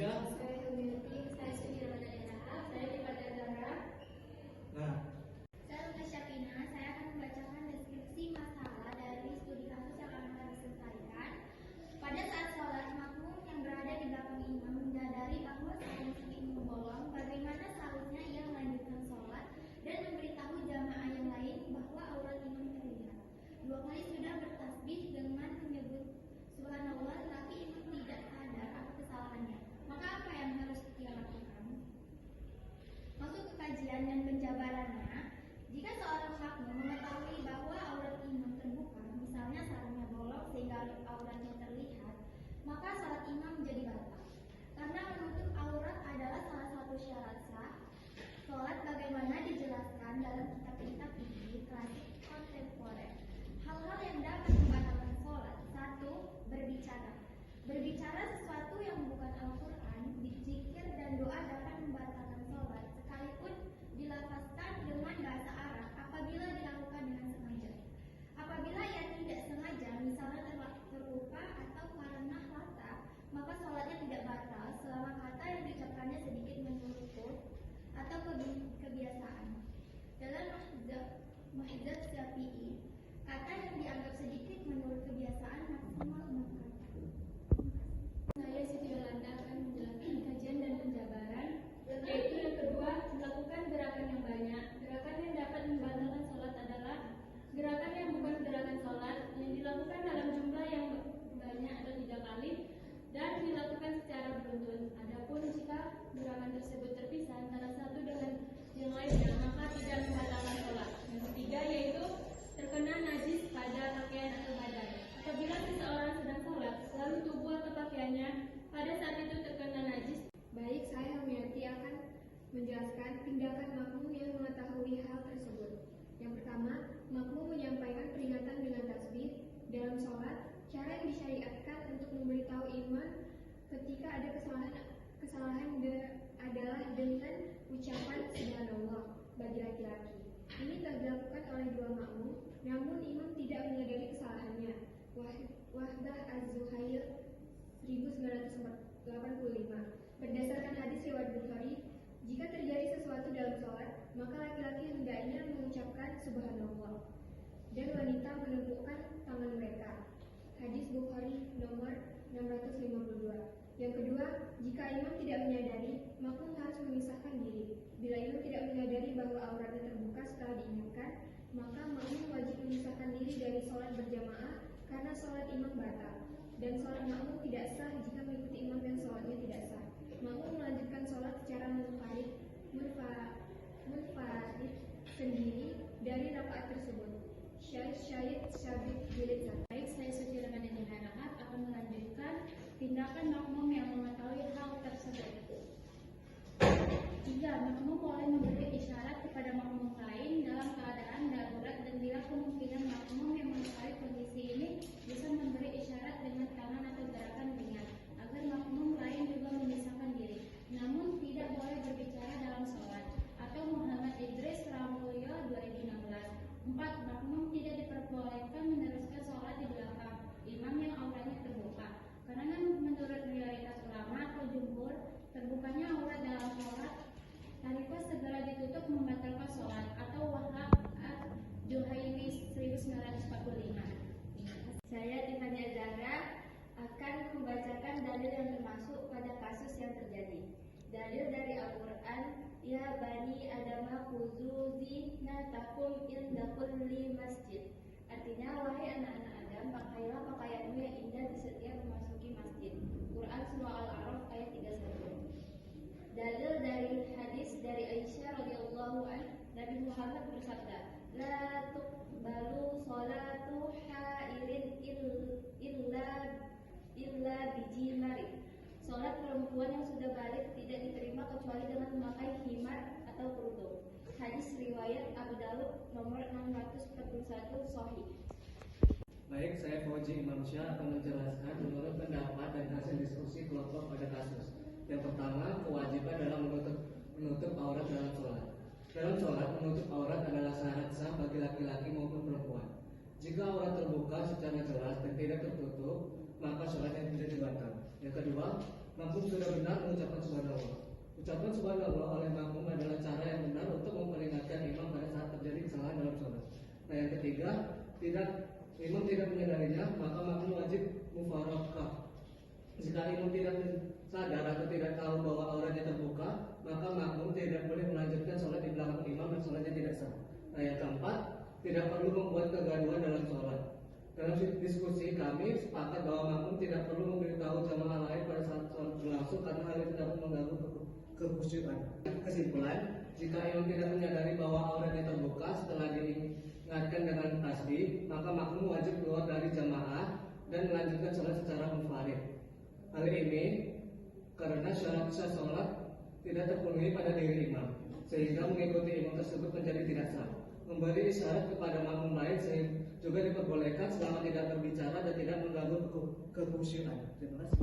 Syah. Saya Humilti, saya Suci Ramadhana, saya Dipata Zahra. Nah, Saya Lukas Syakina, saya akan membacakan deskripsi masalah dari studi kasus yang akan kami selesaikan. Pada saat sholat, makmum yang berada di belakang imam menyadari bahwa saat imam bolong, bagaimana seharusnya ia melanjutkan sholat dan memberitahu jamaah yang lain bahwa aurat imam terlihat. 2 kali sudah bertasbih dengan menyebut Subhanallah, tetapi imam tidak sadar akan kesalahannya. Maka apa yang harus ia lakukan? Masuk ke kajian dan penjabarannya. Jika seorang makmum mengetahui bahwa aurat imam terbuka, misalnya sarungnya bolong sehingga auratnya terlihat, maka salat imam menjadi batal. Karena menutup aurat adalah salah satu syarat sah sholat sebagaimana dijelaskan dalam kitab-kitab fikih klasik kontemporer. Hal-hal yang dapat membatalkan sholat: 1. Berbicara. Berbicara sesuatu yang bukan Al-Quran, zikir dan doa dapat membatalkan sholat, sekalipun dilafazkan dengan bahasa Arab apabila dilakukan dengan sengaja. Apabila ia tidak sengaja, misalnya terlupa atau karena kata, maka sholatnya tidak batal selama kata yang diucapkannya sedikit menurut atau kebiasaan. Dalam Mahzab Syafi'i, kata yang dianggap sedikit menurut kebiasaan maksimal 6 kata. Saya Siti Yolanda akan menjelaskan kajian dan penjabaran, yaitu yang kedua, melakukan gerakan yang banyak. Gerakan yang dapat membatalkan sholat adalah gerakan yang bukan gerakan sholat, yang dilakukan dalam jumlah yang banyak atau 3 kali dan dilakukan secara beruntun. Adapun jika gerakan tersebut terpisah antara satu dengan yang lainnya, maka tidak membatalkan sholat. Yang ketiga yaitu terkena najis pada pakaian atau badan. Apabila seseorang sedang sholat, lalu tubuh atau pakaiannya pada saat itu terkena najis. Baik, saya Humilti akan menjelaskan tindakan makmum yang mengetahui hal tersebut. Yang pertama, makmum menyampaikan peringatan dengan tasbih. Dalam sholat, cara yang disyariatkan untuk memberitahu imam ketika ada kesalahan adalah dengan ucapan Subhanallah bagi laki-laki. Ini telah dilakukan oleh 2 makmum, namun imam tidak menyadari kesalahannya. Wahdah Az-Zuhair 1985. Berdasarkan hadis riwayat Bukhari, jika terjadi sesuatu dalam sholat, maka laki-laki hendaknya mengucapkan Subhanallah dan wanita menundukkan tangan mereka. Hadis Bukhari nomor 652. Yang kedua, jika imam tidak menyadari, makmum harus memisahkan diri. Bila imam tidak menyadari bahwa auratnya terbuka setelah diingatkan, maka makmum wajib memisahkan diri dari sholat berjamaah karena sholat imam batal. Dan sholat makmum tidak sah jika mengikuti imam dan sholatnya tidak sah. Makmum melanjutkan sholat secara munfarid sendiri dari rakaat tersebut. Syahid Syabik Jilid. Baik, saya Suci Ramadhana akan melanjutkan tindakan makmum yang mengetahui hal tersebut. 3. Makmum boleh memberi isyarat kepada makmum lain dalam keadaan darurat, dan bila kemungkinan makmum yang mengetahui kondisi ini bisa memberi isyarat dengan tangan atau gerakan ringan agar makmum lain juga memisahkan diri. Namun tidak boleh berbicara dalam sholat. Atau Muhammad Idris Ramulyo 2016. 4. Makmum tidak diperbolehkan meneruskan sholat di belakang imam yang auratnya terbuka, karena menurut mayoritas ulama atau jumhur, terbukanya aurat dalam sholat tanpa segera ditutup membatalkan sholat. Atau Wahab Al-Juhaimi 1945. Saya Tifania Zahra akan membacakan dalil yang termasuk pada kasus yang terjadi. Dalil dari Al-Quran, Ya Bani Adama khuzu zinatakum inda kulli masjid. Artinya, wahai anak-anak Adam, pakailah pakaianmu yang indah di setiap memasuki masjid. Quran Surah Al-A'raf ayat 31. Dalil dari hadis dari Aisyah radhiyallahu anha, Nabi Muhammad bersabda, La tuqbalu sholatu hairin illa bijimari. Sholat perempuan yang sudah balik tidak diterima kecuali dengan memakai himar atau kerudung. Hadis riwayat Abu Dawud nomor 641 Sahih. baik, saya Fauzi Imam Syah akan menjelaskan menurut pendapat dan hasil diskusi kelompok pada kasus. Yang pertama, kewajiban dalam menutup aurat dalam sholat. Dalam sholat, menutup aurat adalah syarat sah bagi laki-laki maupun perempuan. Jika aurat terbuka secara jelas dan tidak tertutup, maka sholatnya tidak dibatal. Yang kedua, makmum sudah benar mengucapkan subhanallah. Ucapan subhanallah oleh makmum adalah cara yang benar untuk memperingatkan imam pada saat terjadi kesalahan dalam sholat. Nah, yang ketiga, imam tidak menyadarinya, maka makmum wajib mufaraqah. Jika imam tidak sadar atau tidak tahu bahwa auratnya terbuka, maka makmum tidak boleh melanjutkan sholat di belakang imam dan sholatnya tidak sah. Nah, yang keempat, tidak perlu membuat kegaduhan dalam sholat. Dalam diskusi kami sepakat bahwa makmum tidak perlu memberitahu jamaah lain pada saat sholat berlangsung karena hal itu dapat mengganggu kekhusyukan. Kesimpulan, jika imam tidak menyadari bahwa auratnya terbuka setelah diingatkan dengan tasbih, maka makmum wajib keluar dari jamaah dan melanjutkan sholat secara munfarid. Hal ini karena syarat sah sholat tidak terpenuhi pada diri imam, sehingga mengikuti imam tersebut menjadi tidak sah. Memberi isyarat kepada makmum lain juga diperbolehkan selama tidak berbicara dan tidak mengganggu kekhusyukan. Terima kasih.